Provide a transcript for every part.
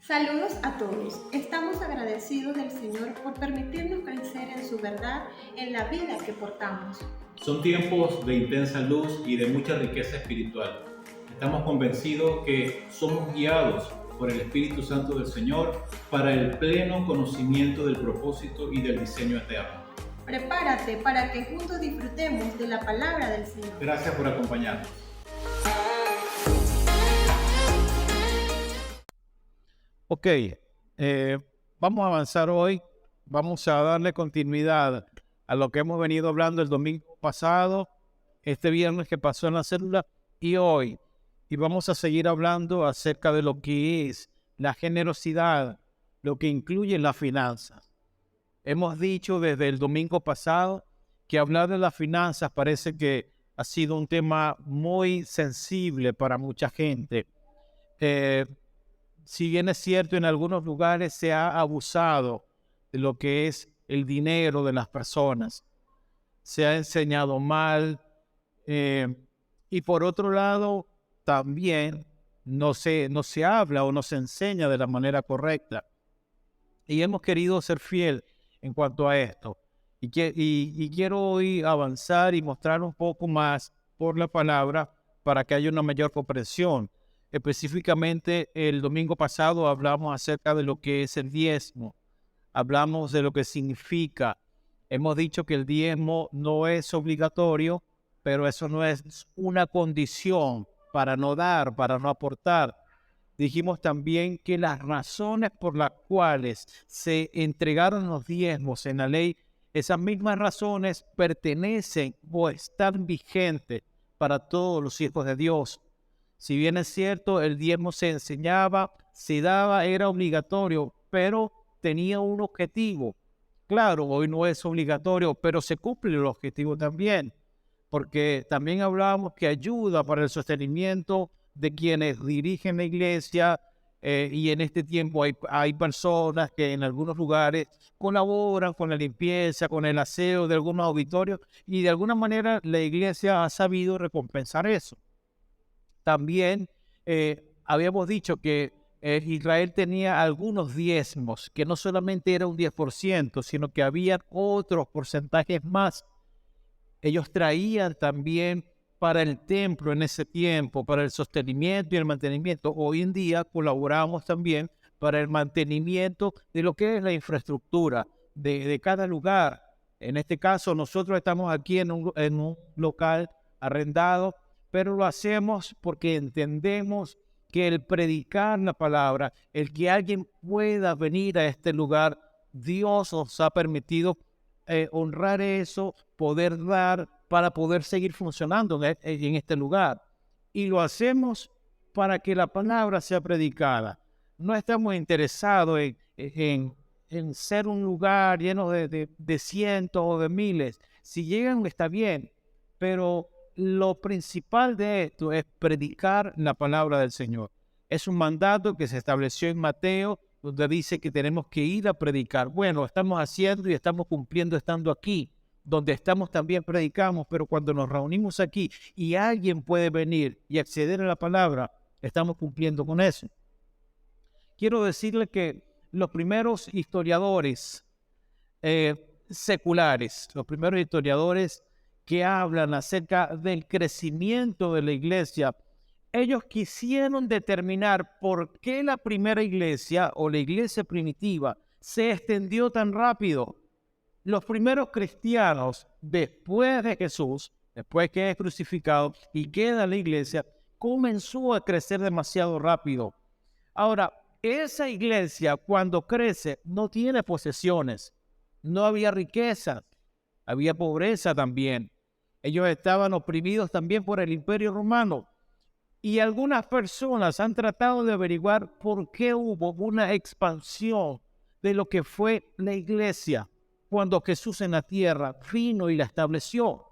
Saludos a todos. Estamos agradecidos del Señor por permitirnos crecer en su verdad en la vida que portamos. Son tiempos de intensa luz y de mucha riqueza espiritual. Estamos convencidos que somos guiados por el Espíritu Santo del Señor para el pleno conocimiento del propósito y del diseño eterno. Prepárate para que juntos disfrutemos de la palabra del Señor. Gracias por acompañarnos. Ok, vamos a avanzar hoy. Vamos a darle continuidad a lo que hemos venido hablando el domingo pasado, este viernes que pasó en la célula y hoy. Y vamos a seguir hablando acerca de lo que es la generosidad, lo que incluye las finanzas. Hemos dicho desde el domingo pasado que hablar de las finanzas parece que ha sido un tema muy sensible para mucha gente. Si bien es cierto, en algunos lugares se ha abusado de lo que es el dinero de las personas. Se ha enseñado mal. Y por otro lado, también no se habla o no se enseña de la manera correcta. Y hemos querido ser fiel en cuanto a esto. Y quiero hoy avanzar y mostrar un poco más por la palabra para que haya una mayor comprensión. Específicamente, el domingo pasado hablamos acerca de lo que es el diezmo. Hablamos de lo que significa. Hemos dicho que el diezmo no es obligatorio, pero eso no es una condición para no dar, para no aportar. Dijimos también que las razones por las cuales se entregaron los diezmos en la ley, esas mismas razones pertenecen o están vigentes para todos los hijos de Dios. Si bien es cierto, el diezmo se enseñaba, se daba, era obligatorio, pero tenía un objetivo. Claro, hoy no es obligatorio, pero se cumple el objetivo también, porque también hablábamos que ayuda para el sostenimiento de quienes dirigen la iglesia, y en este tiempo hay personas que en algunos lugares colaboran con la limpieza, con el aseo de algunos auditorios, y de alguna manera la iglesia ha sabido recompensar eso. También habíamos dicho que Israel tenía algunos diezmos, que no solamente era un 10%, sino que había otros porcentajes más. Ellos traían también para el templo en ese tiempo, para el sostenimiento y el mantenimiento. Hoy en día colaboramos también para el mantenimiento de lo que es la infraestructura de cada lugar. En este caso, nosotros estamos aquí en un local arrendado, pero lo hacemos porque entendemos que el predicar la palabra, el que alguien pueda venir a este lugar, Dios nos ha permitido honrar eso, poder dar para poder seguir funcionando en este lugar. Y lo hacemos para que la palabra sea predicada. No estamos interesados en ser un lugar lleno de cientos o de miles. Si llegan está bien, pero lo principal de esto es predicar la palabra del Señor. Es un mandato que se estableció en Mateo, donde dice que tenemos que ir a predicar. Bueno, estamos haciendo y estamos cumpliendo estando aquí. Donde estamos también predicamos, pero cuando nos reunimos aquí y alguien puede venir y acceder a la palabra, estamos cumpliendo con eso. Quiero decirle que los primeros historiadores seculares, los primeros historiadores que hablan acerca del crecimiento de la iglesia, ellos quisieron determinar por qué la primera iglesia o la iglesia primitiva se extendió tan rápido. Los primeros cristianos, después de Jesús, después que es crucificado y queda la iglesia, comenzó a crecer demasiado rápido. Ahora, esa iglesia cuando crece no tiene posesiones, no había riqueza, había pobreza también. Ellos estaban oprimidos también por el Imperio Romano. Y algunas personas han tratado de averiguar por qué hubo una expansión de lo que fue la iglesia cuando Jesús en la tierra vino y la estableció.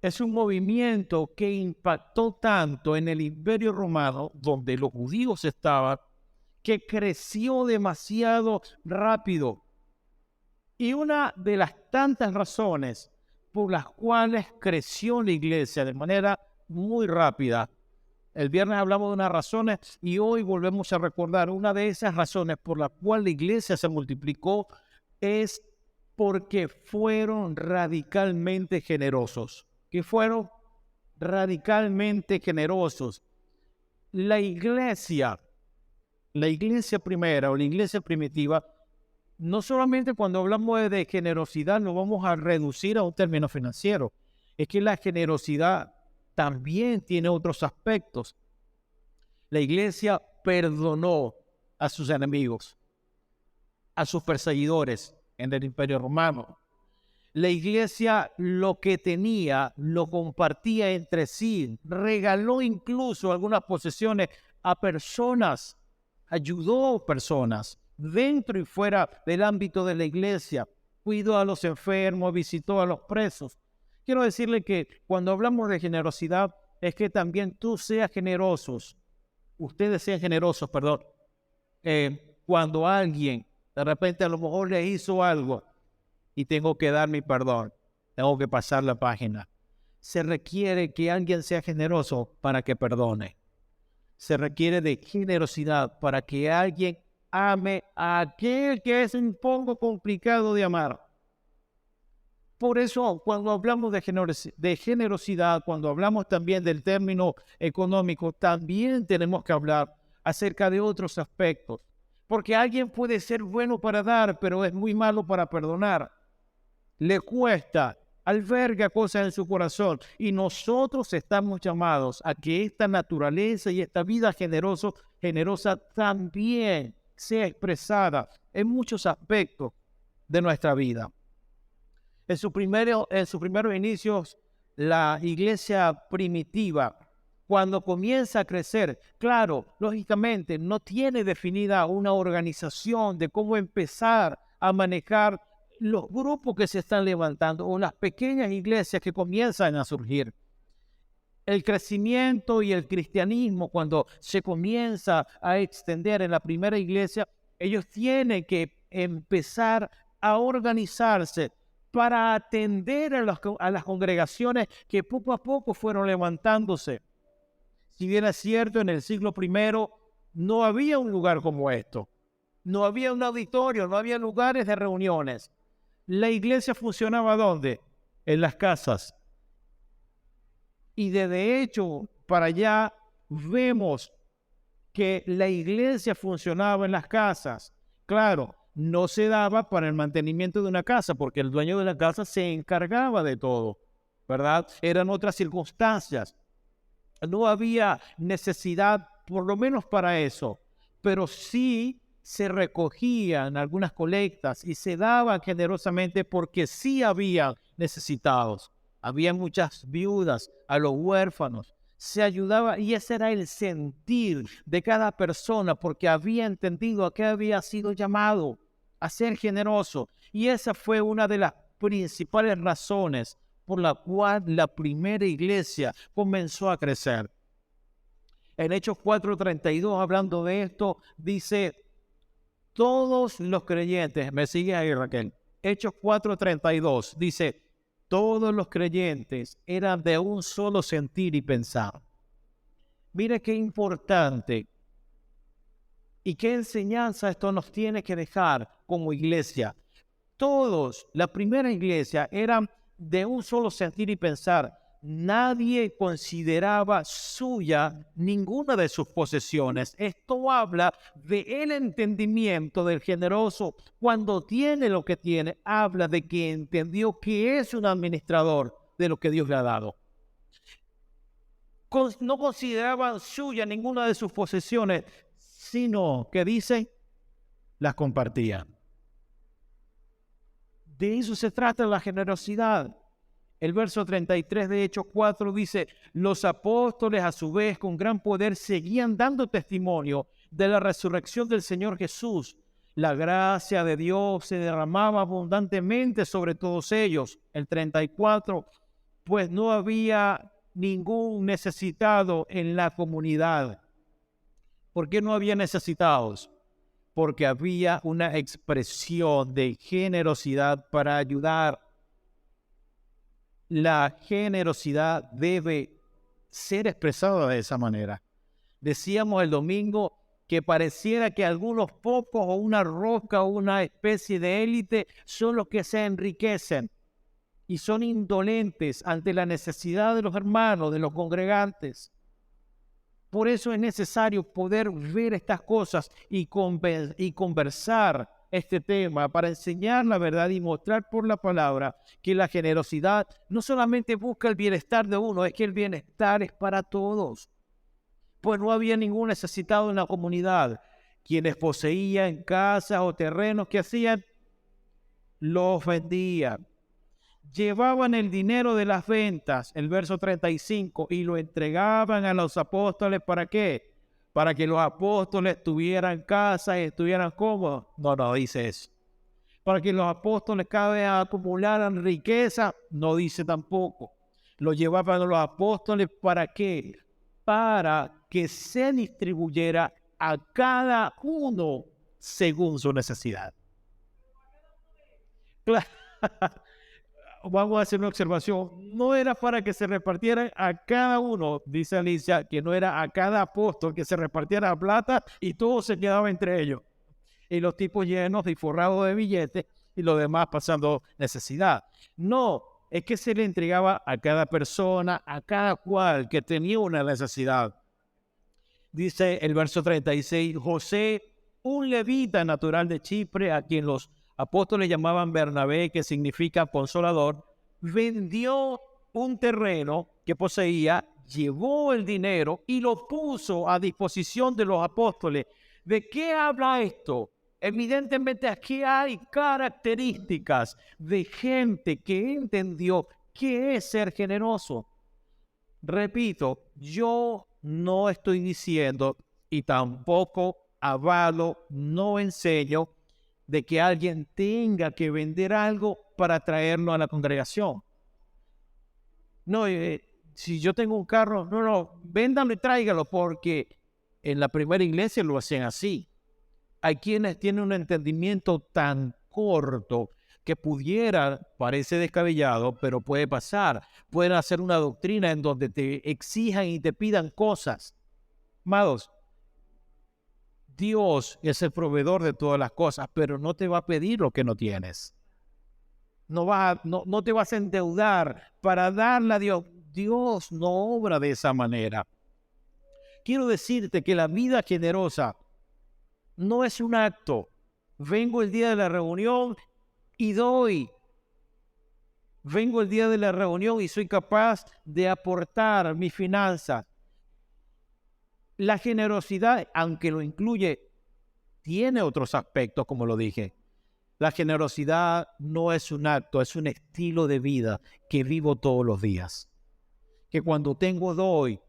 Es un movimiento que impactó tanto en el Imperio Romano, donde los judíos estaban, que creció demasiado rápido. Y una de las tantas razones por las cuales creció la iglesia de manera muy rápida El viernes hablamos de unas razones y hoy volvemos a recordar una de esas razones por la cual la iglesia se multiplicó es porque fueron radicalmente generosos. Que fueron radicalmente generosos. La iglesia primera o la iglesia primitiva, no solamente cuando hablamos de generosidad lo vamos a reducir a un término financiero, es que la generosidad también tiene otros aspectos. La iglesia perdonó a sus enemigos, a sus perseguidores en el Imperio Romano. La iglesia lo que tenía lo compartía entre sí, regaló incluso algunas posesiones a personas, ayudó a personas dentro y fuera del ámbito de la iglesia, cuidó a los enfermos, visitó a los presos. Quiero decirle que cuando hablamos de generosidad es que también tú seas generosos, ustedes sean generosos, perdón, cuando alguien de repente a lo mejor le hizo algo y tengo que dar mi perdón, tengo que pasar la página. Se requiere que alguien sea generoso para que perdone. Se requiere de generosidad para que alguien ame a aquel que es un poco complicado de amar. Por eso, cuando hablamos de generosidad, cuando hablamos también del término económico, también tenemos que hablar acerca de otros aspectos. Porque alguien puede ser bueno para dar, pero es muy malo para perdonar. Le cuesta, alberga cosas en su corazón. Y nosotros estamos llamados a que esta naturaleza y esta vida generosa también sea expresada en muchos aspectos de nuestra vida. En sus primeros inicios, la iglesia primitiva, cuando comienza a crecer, claro, lógicamente no tiene definida una organización de cómo empezar a manejar los grupos que se están levantando o las pequeñas iglesias que comienzan a surgir. El crecimiento y el cristianismo, cuando se comienza a extender en la primera iglesia, ellos tienen que empezar a organizarse para atender a las congregaciones que poco a poco fueron levantándose. Si bien es cierto, en el siglo I no había un lugar como esto. No había un auditorio, no había lugares de reuniones. La iglesia funcionaba ¿dónde? En las casas. Y de hecho, para allá vemos que la iglesia funcionaba en las casas. Claro, no se daba para el mantenimiento de una casa, porque el dueño de la casa se encargaba de todo, ¿verdad? Eran otras circunstancias. No había necesidad, por lo menos para eso, pero sí se recogían algunas colectas y se daban generosamente porque sí había necesitados. Había muchas viudas, a los huérfanos. Se ayudaba y ese era el sentir de cada persona porque había entendido a qué había sido llamado, a ser generoso. Y esa fue una de las principales razones por la cual la primera iglesia comenzó a crecer. En Hechos 4:32, hablando de esto, dice, todos los creyentes, me sigue ahí Raquel, Hechos 4:32, dice, todos los creyentes eran de un solo sentir y pensar. Mire qué importante y qué enseñanza esto nos tiene que dejar como iglesia. Todos, la primera iglesia, eran de un solo sentir y pensar. Nadie consideraba suya ninguna de sus posesiones. Esto habla del entendimiento del generoso. Cuando tiene lo que tiene, habla de que entendió que es un administrador de lo que Dios le ha dado. No consideraban suya ninguna de sus posesiones, sino que dice, las compartían. De eso se trata la generosidad. El verso 33 de Hechos 4 dice, los apóstoles a su vez con gran poder seguían dando testimonio de la resurrección del Señor Jesús. La gracia de Dios se derramaba abundantemente sobre todos ellos. El 34, pues no había ningún necesitado en la comunidad. ¿Por qué no había necesitados? Porque había una expresión de generosidad para ayudar. La generosidad debe ser expresada de esa manera. Decíamos el domingo que pareciera que algunos pocos o una roca o una especie de élite son los que se enriquecen y son indolentes ante la necesidad de los hermanos, de los congregantes. Por eso es necesario poder ver estas cosas y conversar este tema para enseñar la verdad y mostrar por la palabra que la generosidad no solamente busca el bienestar de uno, es que el bienestar es para todos. Pues no había ningún necesitado en la comunidad. Quienes poseían casas o terrenos, ¿qué hacían? Los vendían. Llevaban el dinero de las ventas, el verso 35, y lo entregaban a los apóstoles. ¿Para qué? Para que los apóstoles tuvieran casa y estuvieran cómodos. No dice eso. Para que los apóstoles cada vez acumularan riqueza, no dice tampoco. Lo llevaban a los apóstoles, ¿para qué? Para que se distribuyera a cada uno según su necesidad. Claro. Vamos a hacer una observación. No era para que se repartieran a cada uno, dice Alicia, que no era a cada apóstol que se repartiera plata y todo se quedaba entre ellos. Y los tipos llenos y forrados de billetes y los demás pasando necesidad. No, es que se le entregaba a cada persona, a cada cual que tenía una necesidad. Dice el verso 36, José, un levita natural de Chipre, a quien los apóstoles llamaban Bernabé, que significa consolador, vendió un terreno que poseía, llevó el dinero y lo puso a disposición de los apóstoles. ¿De qué habla esto? Evidentemente aquí hay características de gente que entendió qué es ser generoso. Repito, yo no estoy diciendo y tampoco avalo, no enseño de que alguien tenga que vender algo para traerlo a la congregación. No, si yo tengo un carro, no, véndalo y tráigalo, porque en la primera iglesia lo hacían así. Hay quienes tienen un entendimiento tan corto que pudiera, parece descabellado, pero puede pasar. Pueden hacer una doctrina en donde te exijan y te pidan cosas. Amados, Dios es el proveedor de todas las cosas, pero no te va a pedir lo que no tienes. No te vas a endeudar para darle a Dios. Dios no obra de esa manera. Quiero decirte que la vida generosa no es un acto. Vengo el día de la reunión y doy. Vengo el día de la reunión y soy capaz de aportar mis finanzas. La generosidad, aunque lo incluye, tiene otros aspectos, como lo dije. La generosidad no es un acto, es un estilo de vida que vivo todos los días. Que cuando tengo doy,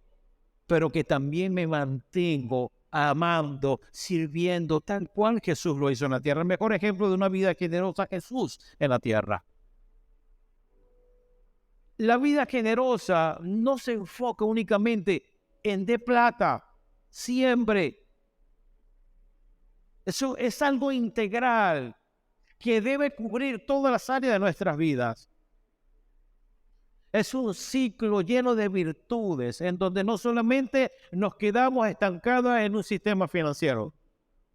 pero que también me mantengo amando, sirviendo, tal cual Jesús lo hizo en la tierra. El mejor ejemplo de una vida generosa, Jesús en la tierra. La vida generosa no se enfoca únicamente en de plata, siempre. Eso es algo integral que debe cubrir todas las áreas de nuestras vidas. Es un ciclo lleno de virtudes en donde no solamente nos quedamos estancados en un sistema financiero,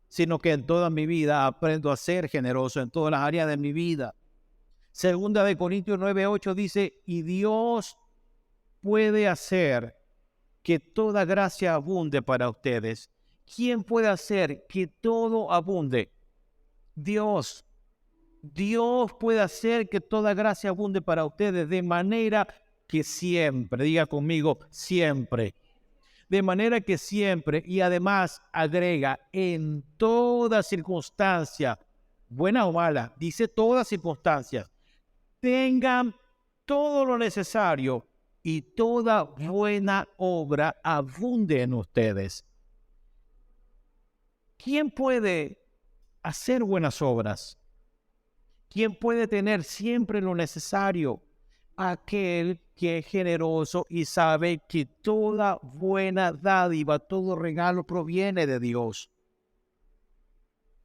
sino que en toda mi vida aprendo a ser generoso en todas las áreas de mi vida. Segunda de Corintios 9:8 dice, y Dios puede hacer que toda gracia abunde para ustedes. ¿Quién puede hacer que todo abunde? Dios. Dios puede hacer que toda gracia abunde para ustedes de manera que siempre, diga conmigo, siempre. De manera que siempre, y además agrega, en toda circunstancia, buena o mala, dice todas circunstancias, tengan todo lo necesario y toda buena obra abunde en ustedes. ¿Quién puede hacer buenas obras? ¿Quién puede tener siempre lo necesario? Aquel que es generoso y sabe que toda buena dádiva, todo regalo proviene de Dios.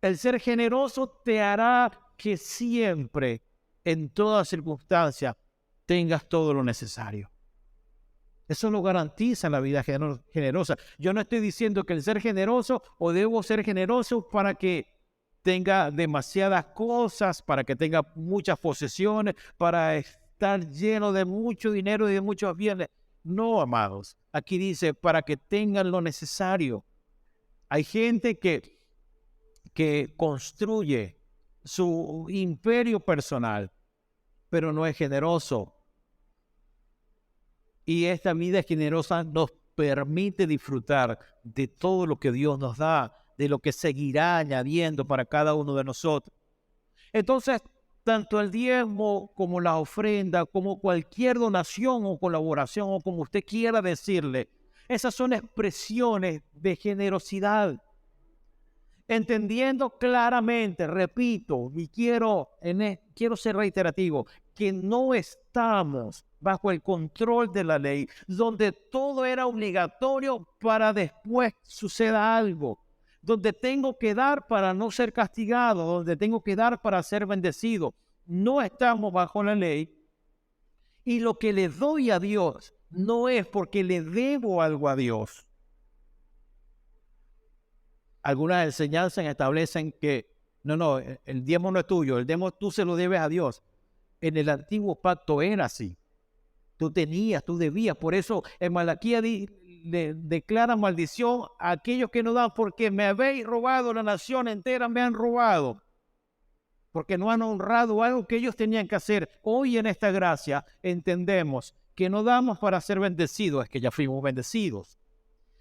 El ser generoso te hará que siempre, en toda circunstancia, tengas todo lo necesario. Eso lo garantiza la vida generosa. Yo no estoy diciendo que el ser generoso o debo ser generoso para que tenga demasiadas cosas, para que tenga muchas posesiones, para estar lleno de mucho dinero y de muchos bienes. No, amados. Aquí dice, para que tengan lo necesario. Hay gente que construye su imperio personal, pero no es generoso. Y esta vida generosa nos permite disfrutar de todo lo que Dios nos da, de lo que seguirá añadiendo para cada uno de nosotros. Entonces, tanto el diezmo como la ofrenda, como cualquier donación o colaboración, o como usted quiera decirle, esas son expresiones de generosidad. Entendiendo claramente, repito, y quiero ser reiterativo, que no estamos bajo el control de la ley, donde todo era obligatorio para después suceda algo, donde tengo que dar para no ser castigado, donde tengo que dar para ser bendecido. No estamos bajo la ley, y lo que le doy a Dios no es porque le debo algo a Dios. Algunas enseñanzas establecen que no, el diezmo no es tuyo, el diezmo tú se lo debes a Dios. En el antiguo pacto era así. Tú debías. Por eso en Malaquías declara maldición a aquellos que no dan, porque me habéis robado, la nación entera me han robado. Porque no han honrado algo que ellos tenían que hacer. Hoy en esta gracia entendemos que no damos para ser bendecidos, es que ya fuimos bendecidos.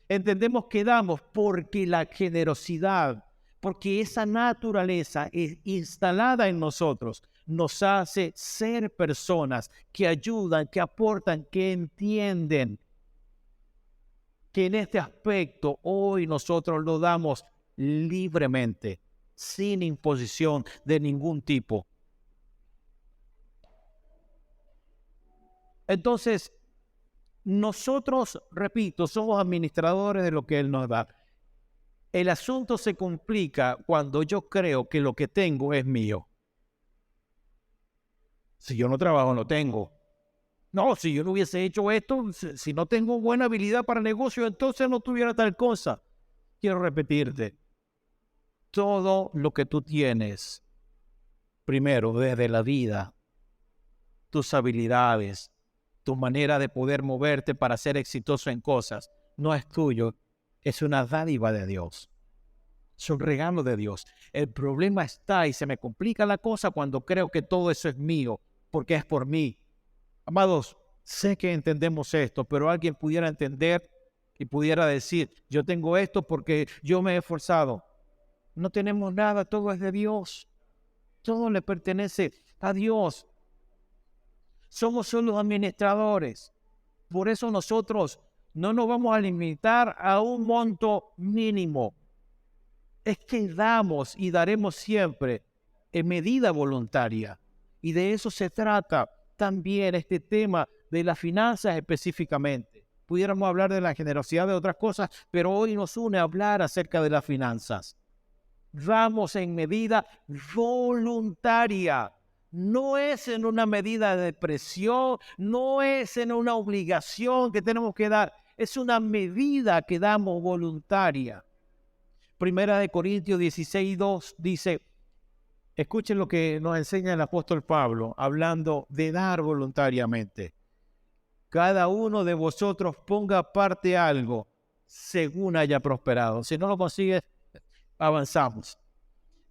Entendemos que damos porque la generosidad, porque esa naturaleza instalada en nosotros nos hace ser personas que ayudan, que aportan, que entienden que en este aspecto hoy nosotros lo damos libremente, sin imposición de ningún tipo. Entonces, nosotros, repito, somos administradores de lo que Él nos da. El asunto se complica cuando yo creo que lo que tengo es mío. Si yo no trabajo, no tengo. No, si yo no hubiese hecho esto, si no tengo buena habilidad para negocio, entonces no tuviera tal cosa. Quiero repetirte, todo lo que tú tienes, primero, desde la vida, tus habilidades, tu manera de poder moverte para ser exitoso en cosas, no es tuyo, es una dádiva de Dios. Es un regalo de Dios. El problema está y se me complica la cosa cuando creo que todo eso es mío, porque es por mí. Amados, sé que entendemos esto, pero alguien pudiera entender y pudiera decir, yo tengo esto porque yo me he esforzado. No tenemos nada, todo es de Dios. Todo le pertenece a Dios. Somos solo administradores. Por eso nosotros no nos vamos a limitar a un monto mínimo. Es que damos y daremos siempre en medida voluntaria. Y de eso se trata también este tema de las finanzas específicamente. Pudiéramos hablar de la generosidad de otras cosas, pero hoy nos une a hablar acerca de las finanzas. Damos en medida voluntaria. No es en una medida de presión, no es en una obligación que tenemos que dar, es una medida que damos voluntaria. Primera de Corintios 16:2 dice, escuchen lo que nos enseña el apóstol Pablo, hablando de dar voluntariamente. Cada uno de vosotros ponga aparte algo según haya prosperado. Si no lo consigues, avanzamos.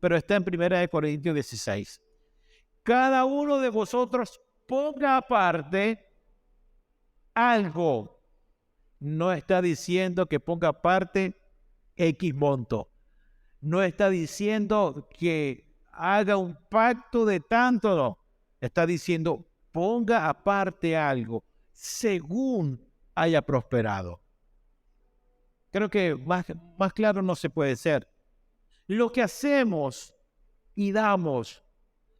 Pero está en Primera de Corintios 16. Cada uno de vosotros ponga aparte algo. No está diciendo que ponga aparte X monto. No está diciendo que haga un pacto de tanto, no. Está diciendo ponga aparte algo según haya prosperado. Creo que más claro no se puede ser. Lo que hacemos y damos,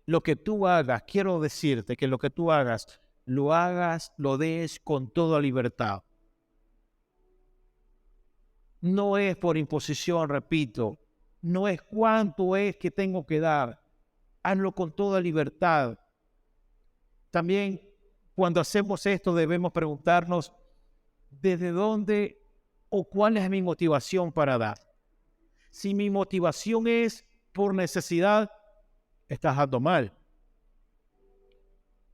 lo que tú hagas, quiero decirte que lo que tú hagas, lo des con toda libertad. No es por imposición, repito, no es cuánto es que tengo que dar. Hazlo con toda libertad. También cuando hacemos esto debemos preguntarnos ¿desde dónde o cuál es mi motivación para dar? Si mi motivación es por necesidad, estás dando mal.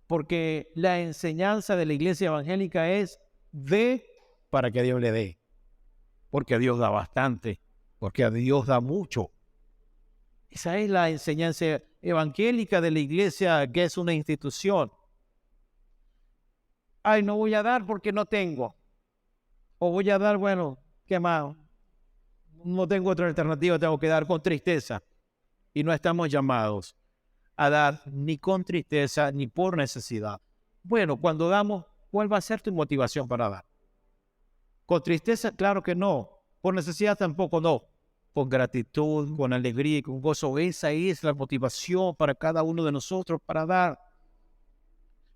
Porque la enseñanza de la iglesia evangélica es dé para que Dios le dé. Porque Dios da bastante, porque Dios da mucho. Esa es la enseñanza evangélica de la iglesia, que es una institución. Ay, no voy a dar porque no tengo. O voy a dar, bueno, ¿qué más? No tengo otra alternativa, tengo que dar con tristeza. Y no estamos llamados a dar ni con tristeza ni por necesidad. Bueno, cuando damos, ¿cuál va a ser tu motivación para dar? ¿Con tristeza? Claro que no. Por necesidad tampoco no. Con gratitud, con alegría y con gozo. Esa es la motivación para cada uno de nosotros para dar.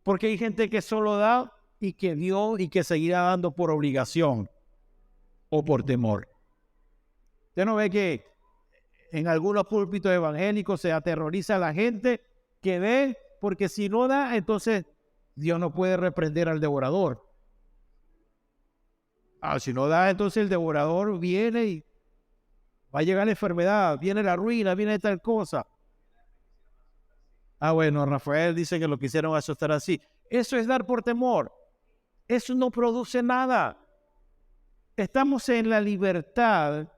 Porque hay gente que solo da y que dio y que seguirá dando por obligación o por temor. Usted no ve que en algunos púlpitos evangélicos se aterroriza a la gente que dé, porque si no da, entonces Dios no puede reprender al devorador. Si no da, entonces el devorador viene y va a llegar la enfermedad, viene la ruina, viene tal cosa. Bueno, Rafael dice que lo quisieron asustar así. Eso es dar por temor. Eso no produce nada. Estamos en la libertad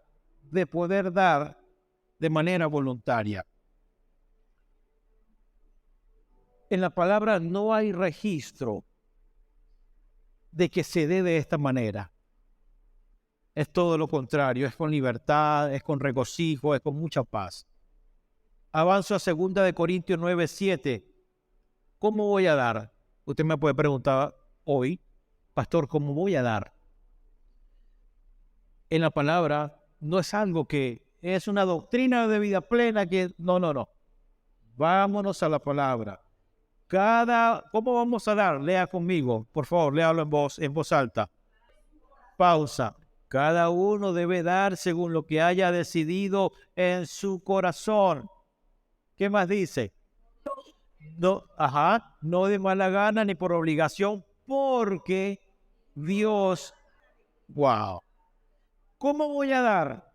de poder dar de manera voluntaria. En la palabra no hay registro de que se dé de esta manera. Es todo lo contrario, es con libertad, es con regocijo, es con mucha paz. Avanzo a 2 de Corintios 9:7. ¿Cómo voy a dar? Usted me puede preguntar hoy, pastor, ¿cómo voy a dar? En la palabra no es algo que es una doctrina de vida plena que no. Vámonos a la palabra. ¿Cómo vamos a dar? Lea conmigo, por favor, léalo en voz alta. Pausa. Cada uno debe dar según lo que haya decidido en su corazón. ¿Qué más dice? No de mala gana ni por obligación, porque Dios, wow. ¿Cómo voy a dar?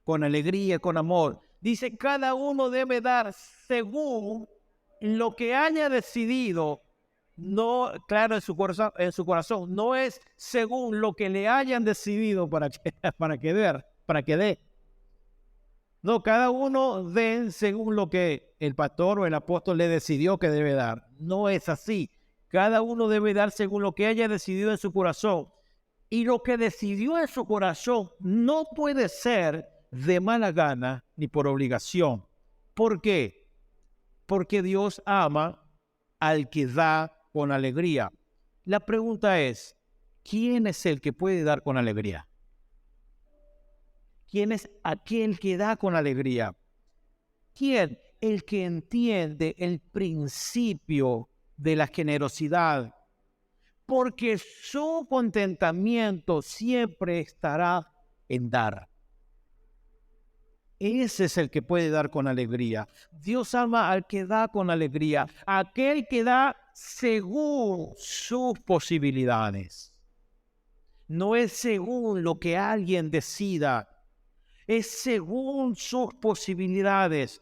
Con alegría, con amor. Dice, cada uno debe dar según lo que haya decidido. No, claro, en su corazón, no es según lo que le hayan decidido para que dé. No, cada uno dé según lo que el pastor o el apóstol le decidió que debe dar. No es así. Cada uno debe dar según lo que haya decidido en su corazón. Y lo que decidió en su corazón no puede ser de mala gana ni por obligación. ¿Por qué? Porque Dios ama al que da con alegría. La pregunta es, ¿quién es el que puede dar con alegría? ¿Quién es aquel que da con alegría? ¿Quién? El que entiende el principio de la generosidad. Porque su contentamiento siempre estará en dar. Ese es el que puede dar con alegría. Dios ama al que da con alegría, aquel que da según sus posibilidades. No es según lo que alguien decida, es según sus posibilidades.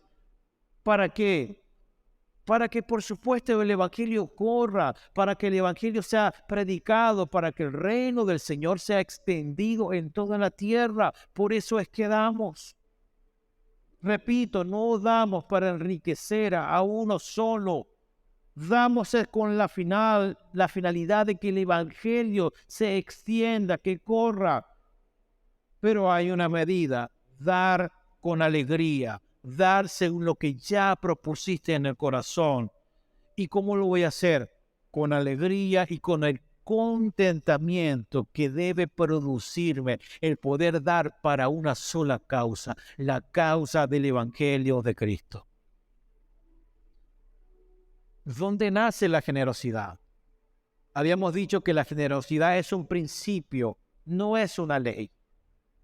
¿Para qué? Para que, por supuesto, el evangelio corra, para que el evangelio sea predicado, para que el reino del Señor sea extendido en toda la tierra. Por eso es que damos. Repito, no damos para enriquecer a uno solo. Damos con la finalidad de que el evangelio se extienda, que corra. Pero hay una medida, dar con alegría, dar según lo que ya propusiste en el corazón. ¿Y cómo lo voy a hacer? Con alegría y con el contentamiento que debe producirme el poder dar para una sola causa, la causa del Evangelio de Cristo. ¿Dónde nace la generosidad? Habíamos dicho que la generosidad es un principio, no es una ley.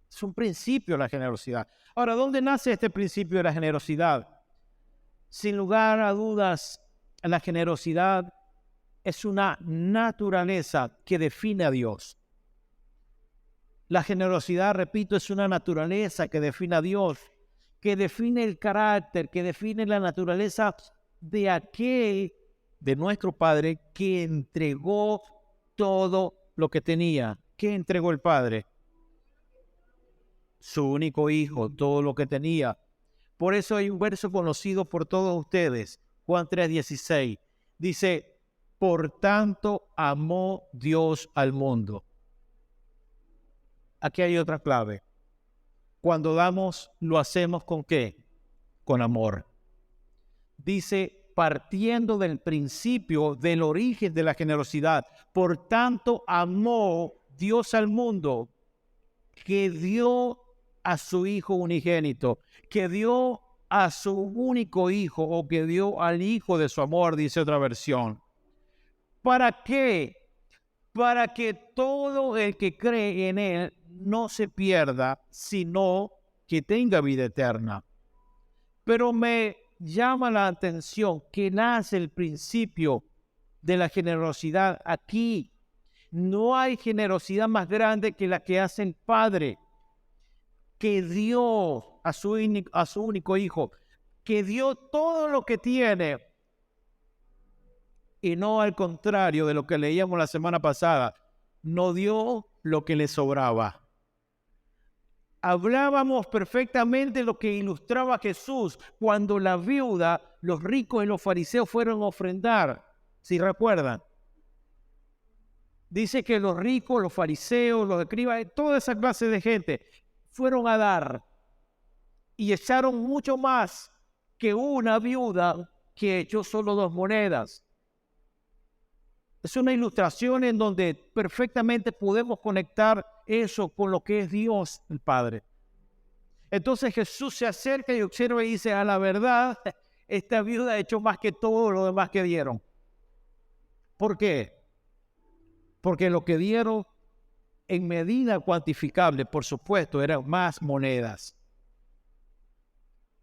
Es un principio la generosidad. Ahora, ¿dónde nace este principio de la generosidad? Sin lugar a dudas, la generosidad es una naturaleza que define a Dios. La generosidad, repito, es una naturaleza que define a Dios, que define el carácter, que define la naturaleza de aquel, de nuestro Padre, que entregó todo lo que tenía. ¿Qué entregó el Padre? Su único Hijo, todo lo que tenía. Por eso hay un verso conocido por todos ustedes, Juan 3:16. Dice, por tanto amó Dios al mundo. Aquí hay otra clave. Cuando damos, ¿lo hacemos con qué? Con amor. Dice, partiendo del principio, del origen de la generosidad. Por tanto, amó Dios al mundo, que dio a su Hijo unigénito, que dio a su único Hijo, o que dio al Hijo de su amor, dice otra versión. ¿Para qué? Para que todo el que cree en Él no se pierda, sino que tenga vida eterna. Pero me llama la atención que nace el principio de la generosidad aquí. No hay generosidad más grande que la que hace el Padre, que dio a su único Hijo, que dio todo lo que tiene, y no al contrario de lo que leíamos la semana pasada, no dio lo que le sobraba. Hablábamos perfectamente de lo que ilustraba Jesús cuando la viuda, los ricos y los fariseos fueron a ofrendar, si recuerdan. Dice que los ricos, los fariseos, los escribas, toda esa clase de gente fueron a dar y echaron mucho más que una viuda que echó solo 2 monedas. Es una ilustración en donde perfectamente podemos conectar eso con lo que es Dios el Padre. Entonces Jesús se acerca y observa y dice, a la verdad, esta viuda ha hecho más que todo lo demás que dieron. ¿Por qué? Porque lo que dieron en medida cuantificable, por supuesto, eran más monedas.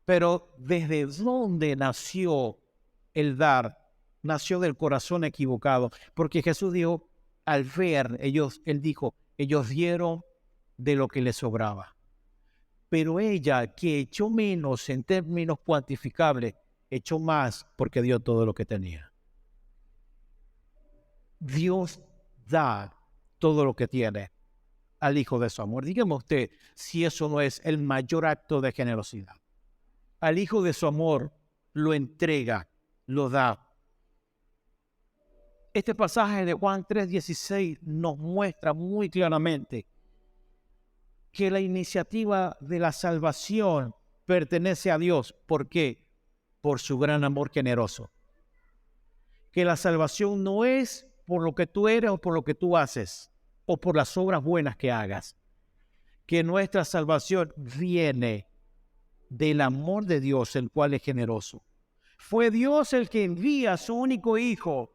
Pero ¿desde dónde nació el dar? Nació del corazón equivocado, porque Jesús dijo, al ver, él dijo, ellos dieron de lo que les sobraba. Pero ella, que echó menos en términos cuantificables, echó más porque dio todo lo que tenía. Dios da todo lo que tiene al Hijo de su amor. Dígame usted si eso no es el mayor acto de generosidad. Al Hijo de su amor lo entrega, lo da. Este pasaje de Juan 3:16 nos muestra muy claramente que la iniciativa de la salvación pertenece a Dios. ¿Por qué? Por su gran amor generoso. Que la salvación no es por lo que tú eres o por lo que tú haces o por las obras buenas que hagas. Que nuestra salvación viene del amor de Dios, el cual es generoso. Fue Dios el que envía a su único Hijo,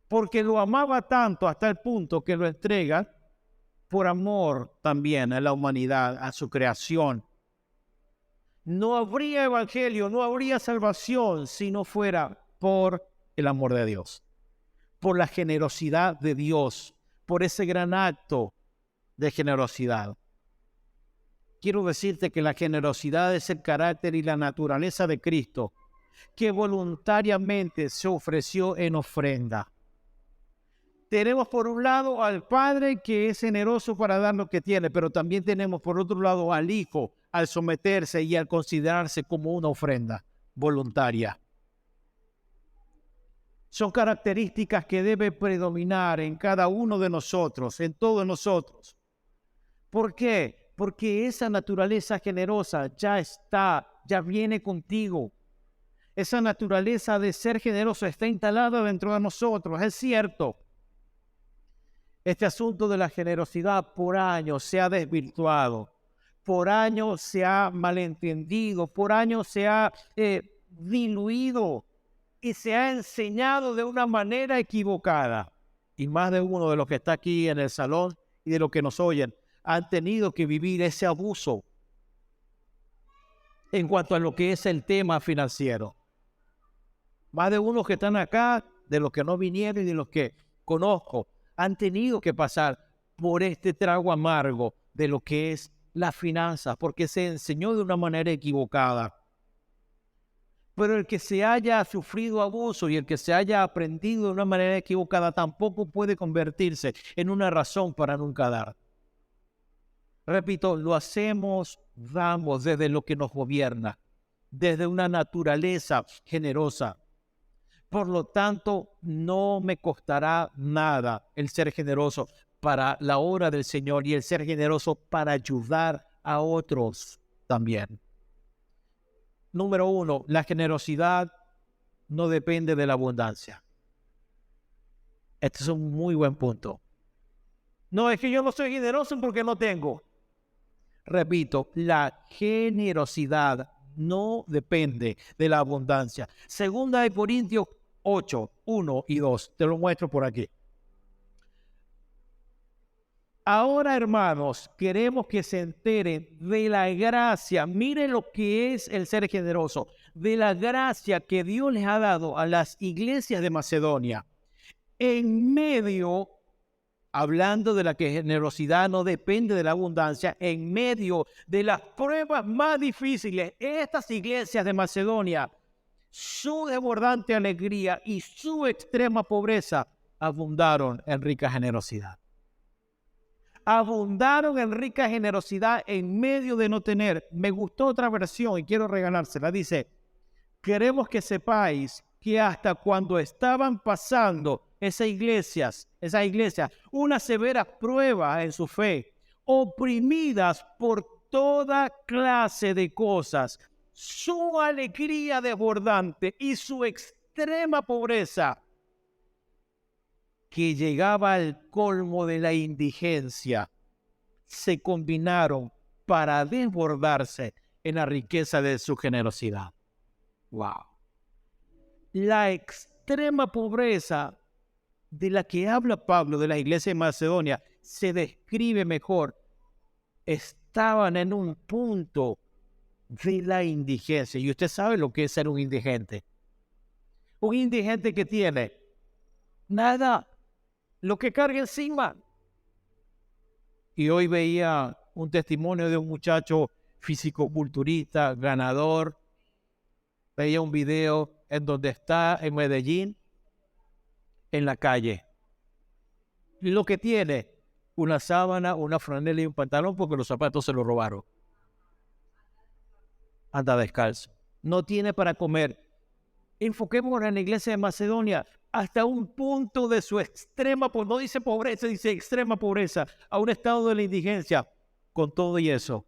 porque lo amaba tanto hasta el punto que lo entrega por amor también a la humanidad, a su creación. No habría evangelio, no habría salvación si no fuera por el amor de Dios, por la generosidad de Dios, por ese gran acto de generosidad. Quiero decirte que la generosidad es el carácter y la naturaleza de Cristo, que voluntariamente se ofreció en ofrenda. Tenemos por un lado al Padre que es generoso para dar lo que tiene, pero también tenemos por otro lado al Hijo al someterse y al considerarse como una ofrenda voluntaria. Son características que deben predominar en cada uno de nosotros, en todos nosotros. ¿Por qué? Porque esa naturaleza generosa ya viene contigo. Esa naturaleza de ser generoso está instalada dentro de nosotros, es cierto. Este asunto de la generosidad por años se ha desvirtuado, por años se ha malentendido, por años se ha diluido y se ha enseñado de una manera equivocada. Y más de uno de los que está aquí en el salón y de los que nos oyen han tenido que vivir ese abuso en cuanto a lo que es el tema financiero. Más de unos que están acá de los que no vinieron y de los que conozco, han tenido que pasar por este trago amargo de lo que es las finanzas, porque se enseñó de una manera equivocada. Pero el que se haya sufrido abuso y el que se haya aprendido de una manera equivocada tampoco puede convertirse en una razón para nunca dar. Repito, lo hacemos, damos desde lo que nos gobierna, desde una naturaleza generosa. Por lo tanto, no me costará nada el ser generoso para la obra del Señor y el ser generoso para ayudar a otros también. Número 1, la generosidad no depende de la abundancia. Este es un muy buen punto. No, es que yo no soy generoso porque no tengo. Repito, la generosidad no depende de la abundancia. Segunda de Corintios 8, 1 y 2. Te lo muestro por aquí. Ahora, hermanos, queremos que se enteren de la gracia. Miren lo que es el ser generoso. De la gracia que Dios les ha dado a las iglesias de Macedonia. En medio, hablando de la que generosidad no depende de la abundancia, en medio de las pruebas más difíciles, estas iglesias de Macedonia, su desbordante alegría y su extrema pobreza abundaron en rica generosidad. Abundaron en rica generosidad en medio de no tener. Me gustó otra versión y quiero regalársela. Dice, queremos que sepáis que hasta cuando estaban pasando esas iglesias, una severa prueba en su fe, oprimidas por toda clase de cosas, su alegría desbordante y su extrema pobreza, que llegaba al colmo de la indigencia, se combinaron para desbordarse en la riqueza de su generosidad. ¡Wow! La extrema pobreza de la que habla Pablo de la iglesia de Macedonia se describe mejor. Estaban en un punto de la indigencia. Y usted sabe lo que es ser un indigente. Un indigente que tiene nada, lo que carga encima. Y hoy veía un testimonio de un muchacho fisicoculturista, ganador. Veía un video en donde está en Medellín, en la calle. Y lo que tiene, una sábana, una franela y un pantalón porque los zapatos se los robaron. Anda descalzo. No tiene para comer. Enfoquémonos en la iglesia de Macedonia hasta un punto de su extrema, no dice pobreza, dice extrema pobreza, a un estado de la indigencia. Con todo y eso,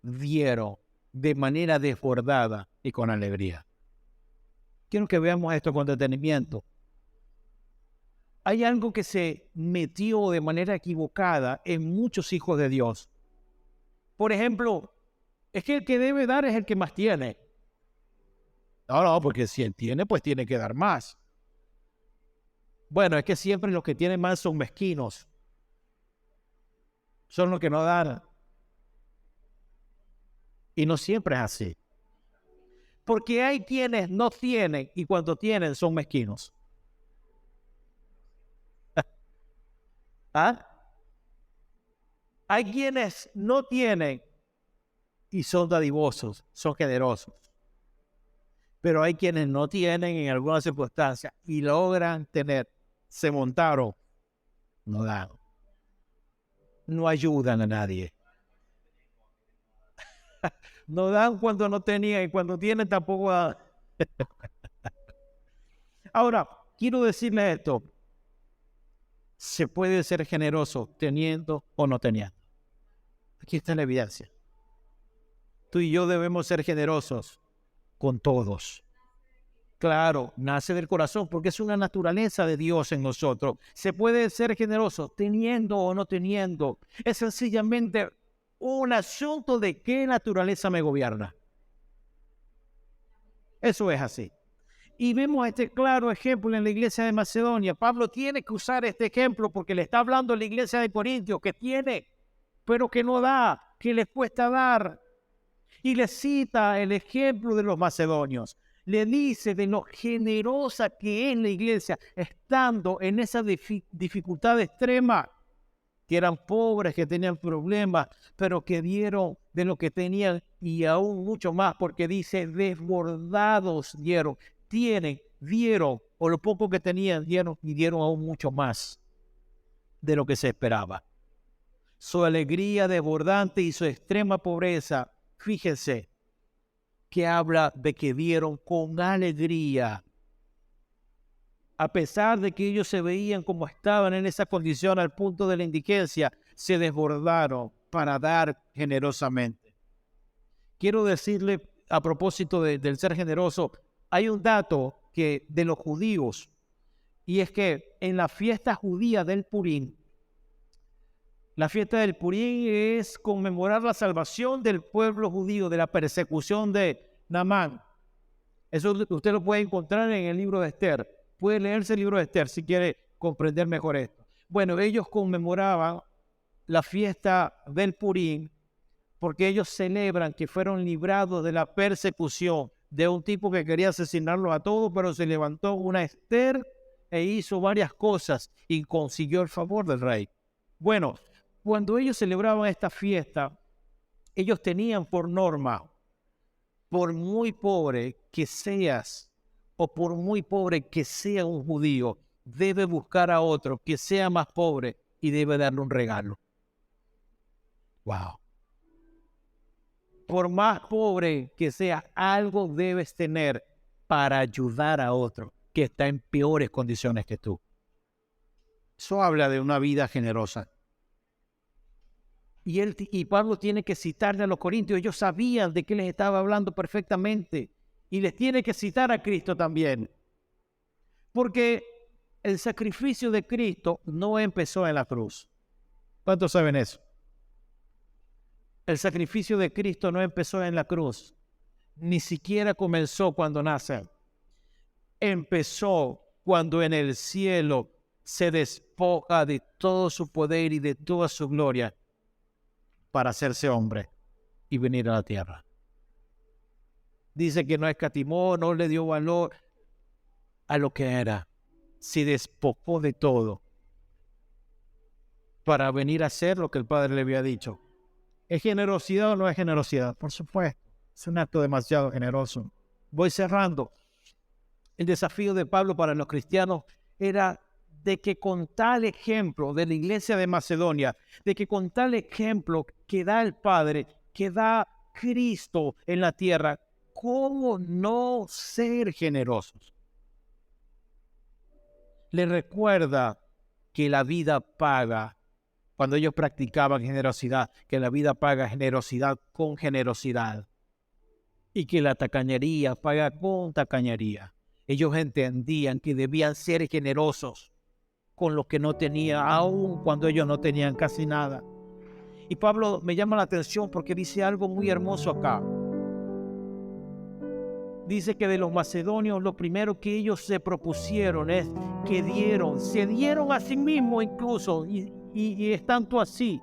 dieron de manera desbordada y con alegría. Quiero que veamos esto con detenimiento. Hay algo que se metió de manera equivocada en muchos hijos de Dios. Por ejemplo, es que el que debe dar es el que más tiene. No, porque si él tiene, pues tiene que dar más. Bueno, es que siempre los que tienen más son mezquinos. Son los que no dan. Y no siempre es así. Porque hay quienes no tienen y cuando tienen son mezquinos. ¿Ah? Hay quienes no tienen y son dadivosos, son generosos. Pero hay quienes no tienen en algunas circunstancias y logran tener, se montaron, no dan. No ayudan a nadie. No dan cuando no tenían y cuando tienen tampoco dan. Ahora, quiero decirles esto. Se puede ser generoso teniendo o no teniendo. Aquí está la evidencia. Tú y yo debemos ser generosos con todos. Claro, nace del corazón porque es una naturaleza de Dios en nosotros. Se puede ser generoso teniendo o no teniendo. Es sencillamente un asunto de qué naturaleza me gobierna. Eso es así. Y vemos este claro ejemplo en la iglesia de Macedonia. Pablo tiene que usar este ejemplo porque le está hablando a la iglesia de Corintios que tiene, pero que no da, que les cuesta dar. Y le cita el ejemplo de los macedonios. Le dice de lo generosa que es la iglesia, estando en esa dificultad extrema, que eran pobres, que tenían problemas, pero que dieron de lo que tenían y aún mucho más, porque dice, desbordados dieron, dieron, o lo poco que tenían, dieron y dieron aún mucho más de lo que se esperaba. Su alegría desbordante y su extrema pobreza, fíjense, que habla de que dieron con alegría. A pesar de que ellos se veían como estaban en esa condición al punto de la indigencia, se desbordaron para dar generosamente. Quiero decirle, a propósito del ser generoso, hay un dato que de los judíos, y es que en la fiesta judía del Purim, la fiesta del Purim es conmemorar la salvación del pueblo judío de la persecución de Naamán. Eso usted lo puede encontrar en el libro de Esther. Puede leerse el libro de Esther si quiere comprender mejor esto. Bueno, ellos conmemoraban la fiesta del Purim porque ellos celebran que fueron librados de la persecución de un tipo que quería asesinarlos a todos, pero se levantó una Esther e hizo varias cosas y consiguió el favor del rey. Bueno, cuando ellos celebraban esta fiesta, ellos tenían por norma, por muy pobre que seas o por muy pobre que sea un judío, debe buscar a otro que sea más pobre y debe darle un regalo. Wow. Por más pobre que sea, algo debes tener para ayudar a otro que está en peores condiciones que tú. Eso habla de una vida generosa. Y Pablo tiene que citarle a los corintios. Ellos sabían de qué les estaba hablando perfectamente. Y les tiene que citar a Cristo también. Porque el sacrificio de Cristo no empezó en la cruz. ¿Cuántos saben eso? El sacrificio de Cristo no empezó en la cruz. Ni siquiera comenzó cuando nace. Empezó cuando en el cielo se despoja de todo su poder y de toda su gloria para hacerse hombre y venir a la tierra. Dice que no escatimó, no le dio valor a lo que era. Se despojó de todo para venir a hacer lo que el Padre le había dicho. ¿Es generosidad o no es generosidad? Por supuesto, es un acto demasiado generoso. Voy cerrando. El desafío de Pablo para los cristianos era de que con tal ejemplo de la iglesia de Macedonia, de que con tal ejemplo que da el Padre, que da Cristo en la tierra, ¿cómo no ser generosos? Le recuerda que la vida paga, cuando ellos practicaban generosidad, que la vida paga generosidad con generosidad y que la tacañería paga con tacañería. Ellos entendían que debían ser generosos con lo que no tenía, aun cuando ellos no tenían casi nada. Y Pablo me llama la atención porque dice algo muy hermoso acá. Dice que de los macedonios lo primero que ellos se propusieron es que se dieron a sí mismos incluso, y es tanto así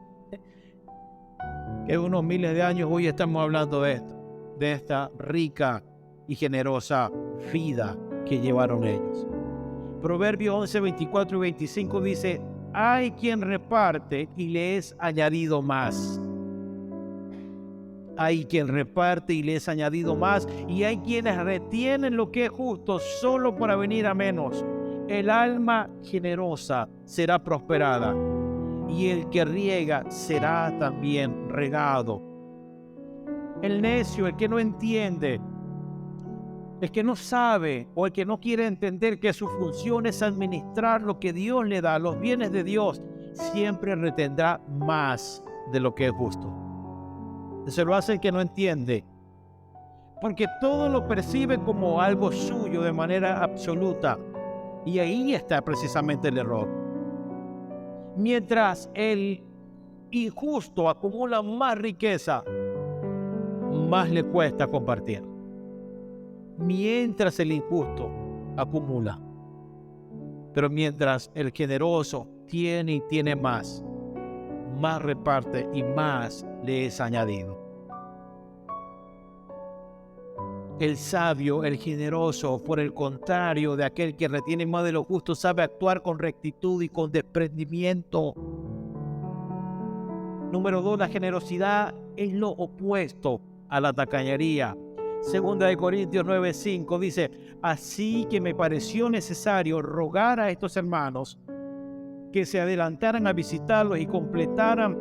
que unos miles de años hoy estamos hablando de esto, de esta rica y generosa vida que llevaron ellos. Proverbios 11, 24 y 25 dice: hay quien reparte y le es añadido más. Hay quien reparte y le es añadido más, y hay quienes retienen lo que es justo solo para venir a menos. El alma generosa será prosperada, y el que riega será también regado. El necio, el que no entiende, el que no sabe o el que no quiere entender que su función es administrar lo que Dios le da, los bienes de Dios, siempre retendrá más de lo que es justo. Se lo hace el que no entiende, porque todo lo percibe como algo suyo de manera absoluta, y ahí está precisamente el error. Mientras el injusto acumula más riqueza, más le cuesta compartir. Mientras el injusto acumula, pero mientras el generoso tiene y tiene más reparte y más le es añadido. El sabio, el generoso, por el contrario de aquel que retiene más de lo justo, sabe actuar con rectitud y con desprendimiento. Número 2, la generosidad es lo opuesto a la tacañería. Segunda de Corintios 9:5 dice: así que me pareció necesario rogar a estos hermanos que se adelantaran a visitarlos y completaran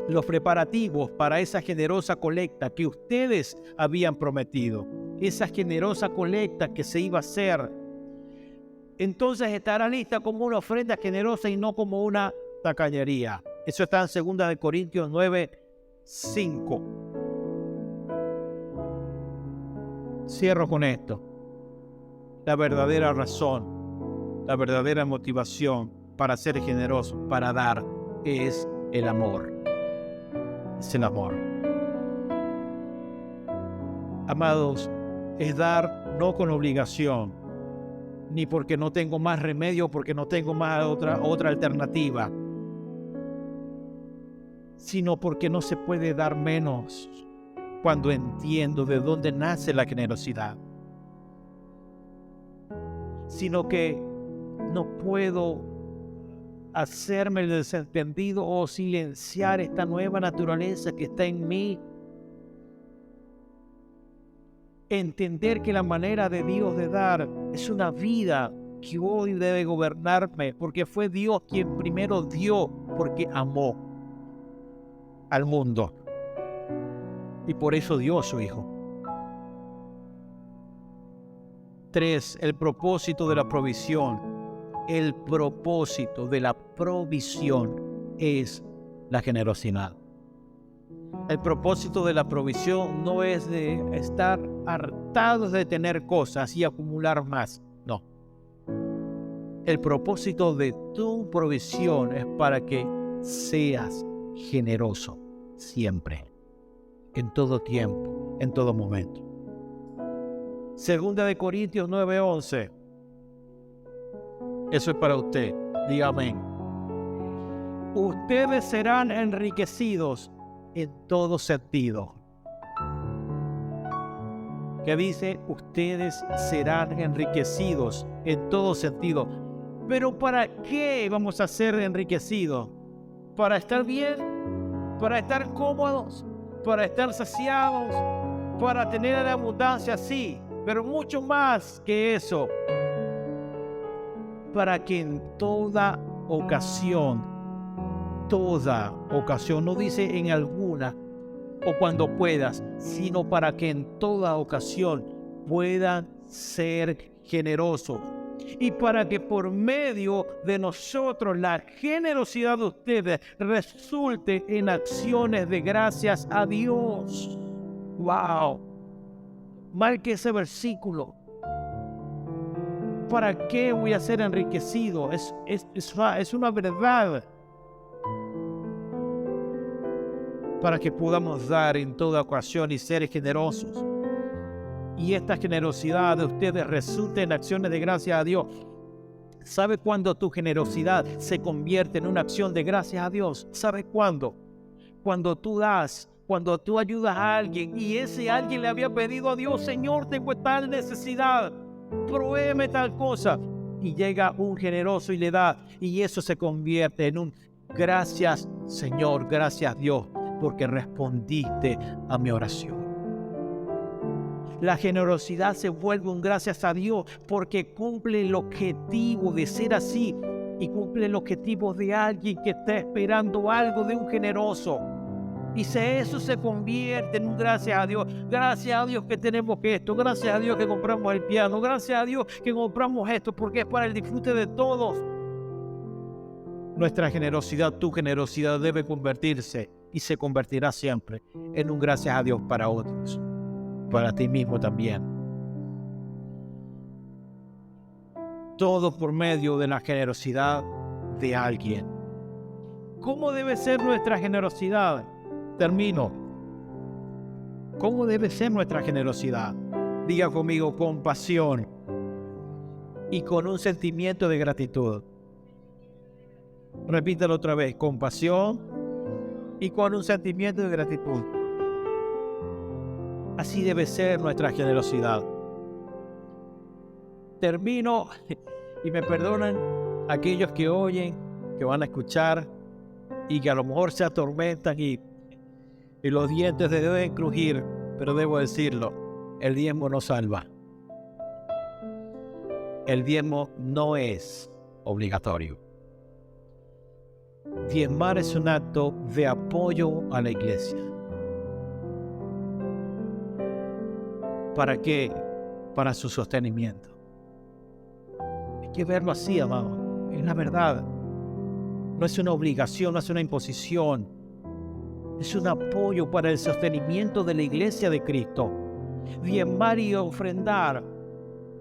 los preparativos para esa generosa colecta que ustedes habían prometido, esa generosa colecta que se iba a hacer. Entonces estará lista como una ofrenda generosa y no como una tacañería. Eso está en 2 de Corintios 9:5. Cierro con esto. La verdadera razón, la verdadera motivación para ser generoso, para dar, es el amor. Es el amor. Amados, es dar no con obligación, ni porque no tengo más remedio, porque no tengo más otra alternativa, sino porque no se puede dar menos cuando entiendo de dónde nace la generosidad. Sino que no puedo hacerme el desentendido o silenciar esta nueva naturaleza que está en mí. Entender que la manera de Dios de dar es una vida que hoy debe gobernarme, porque fue Dios quien primero dio, porque amó al mundo y por eso dio a su Hijo. 3, el propósito de la provisión. El propósito de la provisión es la generosidad. El propósito de la provisión no es de estar hartados de tener cosas y acumular más. No. El propósito de tu provisión es para que seas generoso siempre, en todo tiempo, en todo momento. 2 de Corintios 9:11. Eso es para usted. Diga amén. Ustedes serán enriquecidos en todo sentido. ¿Qué dice? Ustedes serán enriquecidos en todo sentido. ¿Pero para qué vamos a ser enriquecidos? ¿Para estar bien? ¿Para estar cómodos? ¿Para estar saciados? ¿Para tener la abundancia? Sí, pero mucho más que eso. Para que en toda ocasión, no dice en alguna o cuando puedas, sino para que en toda ocasión puedan ser generosos. Y para que por medio de nosotros la generosidad de ustedes resulte en acciones de gracias a Dios. ¡Wow! Marque ese versículo. ¿Para qué voy a ser enriquecido? Es una verdad. Para que podamos dar en toda ocasión y ser generosos. Y esta generosidad de ustedes resulte en acciones de gracias a Dios. ¿Sabe cuándo tu generosidad se convierte en una acción de gracias a Dios? ¿Sabe cuándo? Cuando tú das, cuando tú ayudas a alguien y ese alguien le había pedido a Dios: Señor, tengo tal necesidad, provéeme tal cosa. Y llega un generoso y le da, y eso se convierte en un gracias Señor, gracias Dios, porque respondiste a mi oración. La generosidad se vuelve un gracias a Dios porque cumple el objetivo de ser así y cumple el objetivo de alguien que está esperando algo de un generoso. Y si eso se convierte en un gracias a Dios. Gracias a Dios que tenemos esto. Gracias a Dios que compramos el piano. Gracias a Dios que compramos esto porque es para el disfrute de todos. Nuestra generosidad, tu generosidad debe convertirse y se convertirá siempre en un gracias a Dios para otros. Para ti mismo también. Todo por medio de la generosidad de alguien. ¿Cómo debe ser nuestra generosidad? Termino. ¿Cómo debe ser nuestra generosidad? Diga conmigo: con pasión y con un sentimiento de gratitud. Repítalo otra vez: con pasión y con un sentimiento de gratitud. Así debe ser nuestra generosidad. Termino, y me perdonan aquellos que oyen, que van a escuchar y que a lo mejor se atormentan y los dientes deben crujir, pero debo decirlo, el diezmo no salva. El diezmo no es obligatorio. Diezmar es un acto de apoyo a la iglesia. ¿Para qué? Para su sostenimiento. Hay que verlo así, amado. Es la verdad. No es una obligación, no es una imposición. Es un apoyo para el sostenimiento de la iglesia de Cristo. Diezmar y ofrendar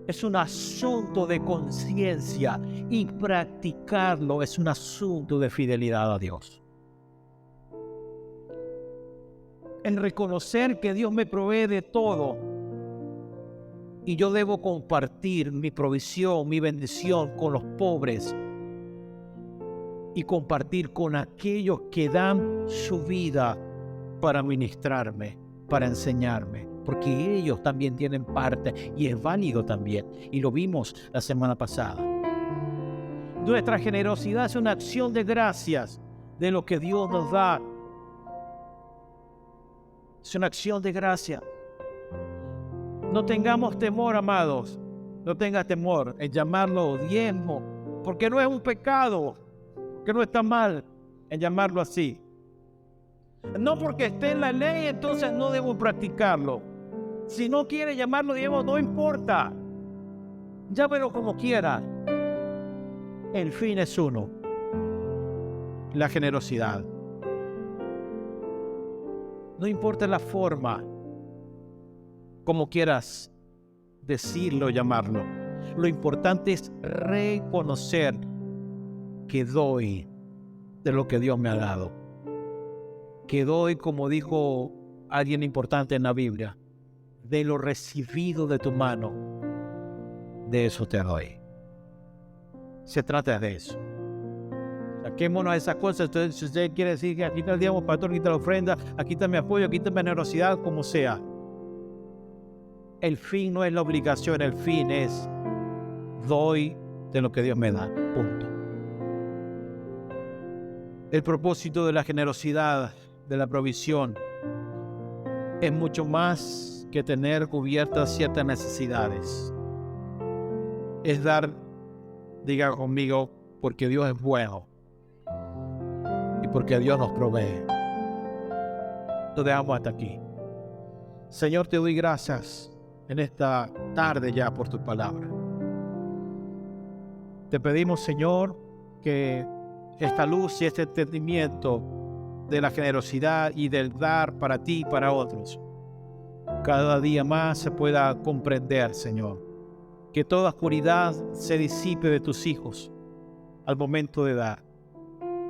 es un asunto de conciencia y practicarlo es un asunto de fidelidad a Dios. El reconocer que Dios me provee de todo y yo debo compartir mi provisión, mi bendición con los pobres y compartir con aquellos que dan su vida para ministrarme, para enseñarme, porque ellos también tienen parte y es válido también, y lo vimos la semana pasada. Nuestra generosidad es una acción de gracias de lo que Dios nos da. Es una acción de gracias. No tengamos temor, amados, no tengas temor en llamarlo diezmo, porque no es un pecado, que no está mal en llamarlo así. No porque esté en la ley, entonces no debo practicarlo. Si no quiere llamarlo diezmo, no importa. Llámelo como quiera. El fin es uno: la generosidad. No importa la forma, como quieras decirlo, llamarlo. Lo importante es reconocer que doy de lo que Dios me ha dado. Que doy, como dijo alguien importante en la Biblia, de lo recibido de tu mano, de eso te doy. Se trata de eso. Saquémonos esas cosas. Entonces, si usted quiere decir que aquí está el diezmo, pastor, aquí está la ofrenda, aquí está mi apoyo, aquí está mi generosidad, como sea. El fin no es la obligación, el fin es doy de lo que Dios me da. Punto. El propósito de la generosidad, de la provisión, es mucho más que tener cubiertas ciertas necesidades. Es dar, diga conmigo, porque Dios es bueno y porque Dios nos provee. Lo dejamos hasta aquí. Señor, te doy gracias en esta tarde ya por tu palabra. Te pedimos, Señor, que esta luz y este entendimiento de la generosidad y del dar para ti y para otros cada día más se pueda comprender, Señor. Que toda oscuridad se disipe de tus hijos al momento de dar.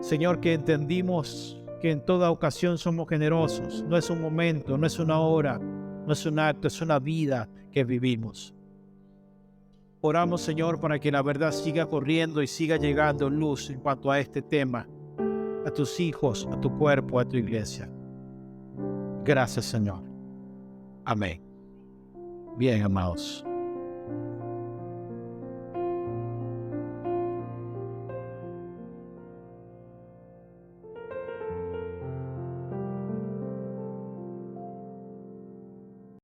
Señor, que entendimos que en toda ocasión somos generosos. No es un momento, no es una hora, no es un acto, es una vida que vivimos. Oramos, Señor, para que la verdad siga corriendo y siga llegando luz en cuanto a este tema, a tus hijos, a tu cuerpo, a tu iglesia. Gracias, Señor. Amén. Bien, amados.